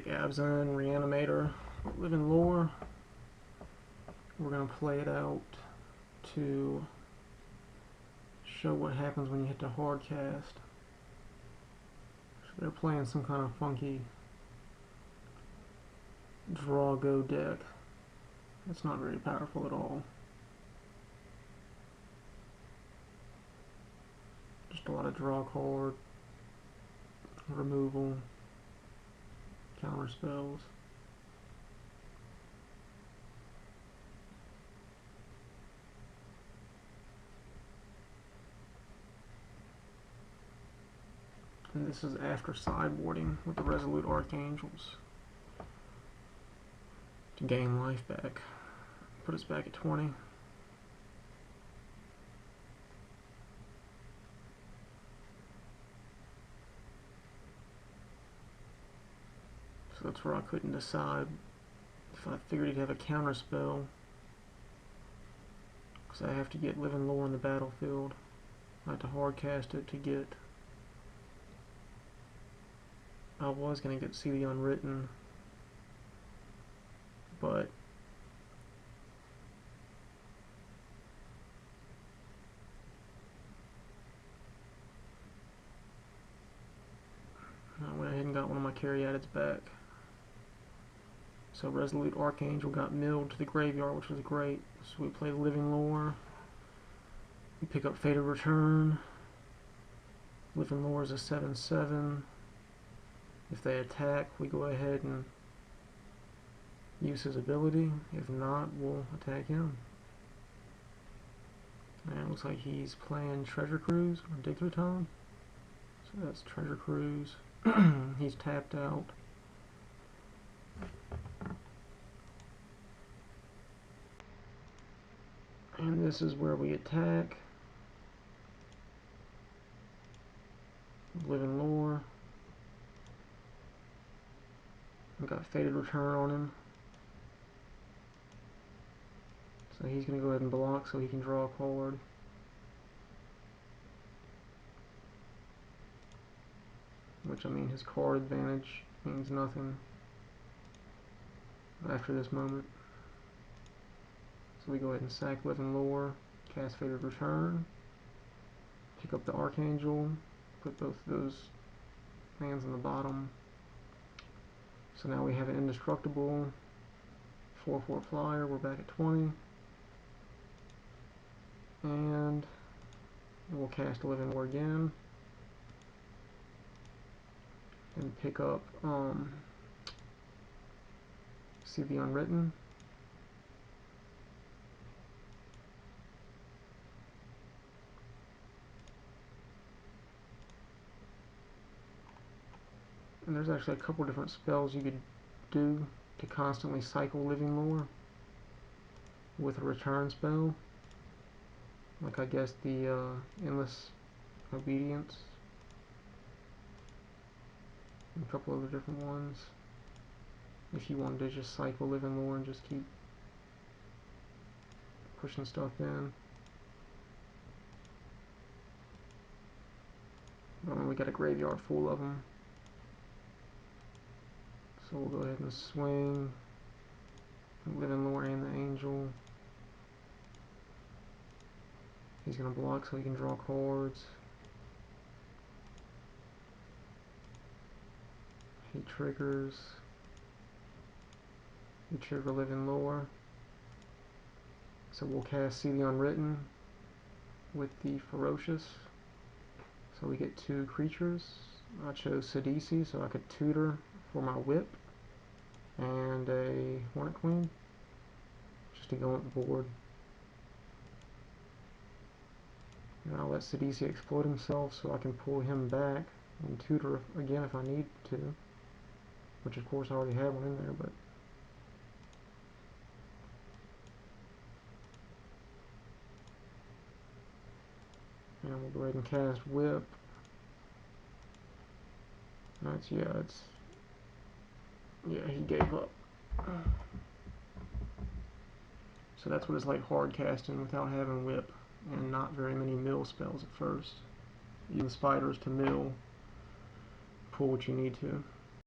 the Abzan Reanimator living lore. We're going to play it out to show what happens when you hit the hard cast. So they're playing some kind of funky DrawGo deck. It's not very powerful at all. Just a lot of draw card, removal, counter spells. And this is after sideboarding with the Resolute Archangels to gain life back. Put us back at 20. So that's where I couldn't decide if I figured he'd have a counter spell, because I have to get living lore on the battlefield. I had to hard cast it to get. I was going to get See the Unwritten, but I went ahead and got one of my Caryatids back. So Resolute Archangel got milled to the graveyard, which was great. So we played Living Lore. We pick up Fated Return. Living Lore is a 7/7. If they attack, we go ahead and use his ability. If not, we'll attack him. And it looks like he's playing Treasure Cruise or Dig Through Time. So that's Treasure Cruise. He's tapped out. And this is where we attack. Living Lore. We got Fated Return on him. So he's going to go ahead and block so he can draw a card. Which, I mean, his card advantage means nothing after this moment. So we go ahead and sack Living Lore, cast Fated Return, pick up the Archangel, put both of those lands in the bottom. So now we have an indestructible 4/4 flyer. We're back at 20. And we'll cast Living Lore again. And pick up See the Unwritten. And there's actually a couple different spells you could do to constantly cycle Living Lore with a return spell. Like, I guess the Endless Obedience. And a couple other different ones. If you wanted to just cycle Living Lore and just keep pushing stuff in. We got a graveyard full of them. So we'll go ahead and swing Living Lore and the Angel. He's going to block so he can draw cards. He triggers. We trigger Living Lore. So we'll cast See the Unwritten with the Ferocious. So we get 2 creatures. I chose Sidisi so I could tutor for my whip, and a Hornet Queen just to go on the board. And I'll let Sidisi explode himself so I can pull him back and tutor again if I need to, which of course I already have one in there, but and we'll go ahead and cast Whip. That's, yeah, he gave up. So that's what it's like hard casting without having Whip, and not very many mill spells at first. Use spiders to mill, pull what you need to.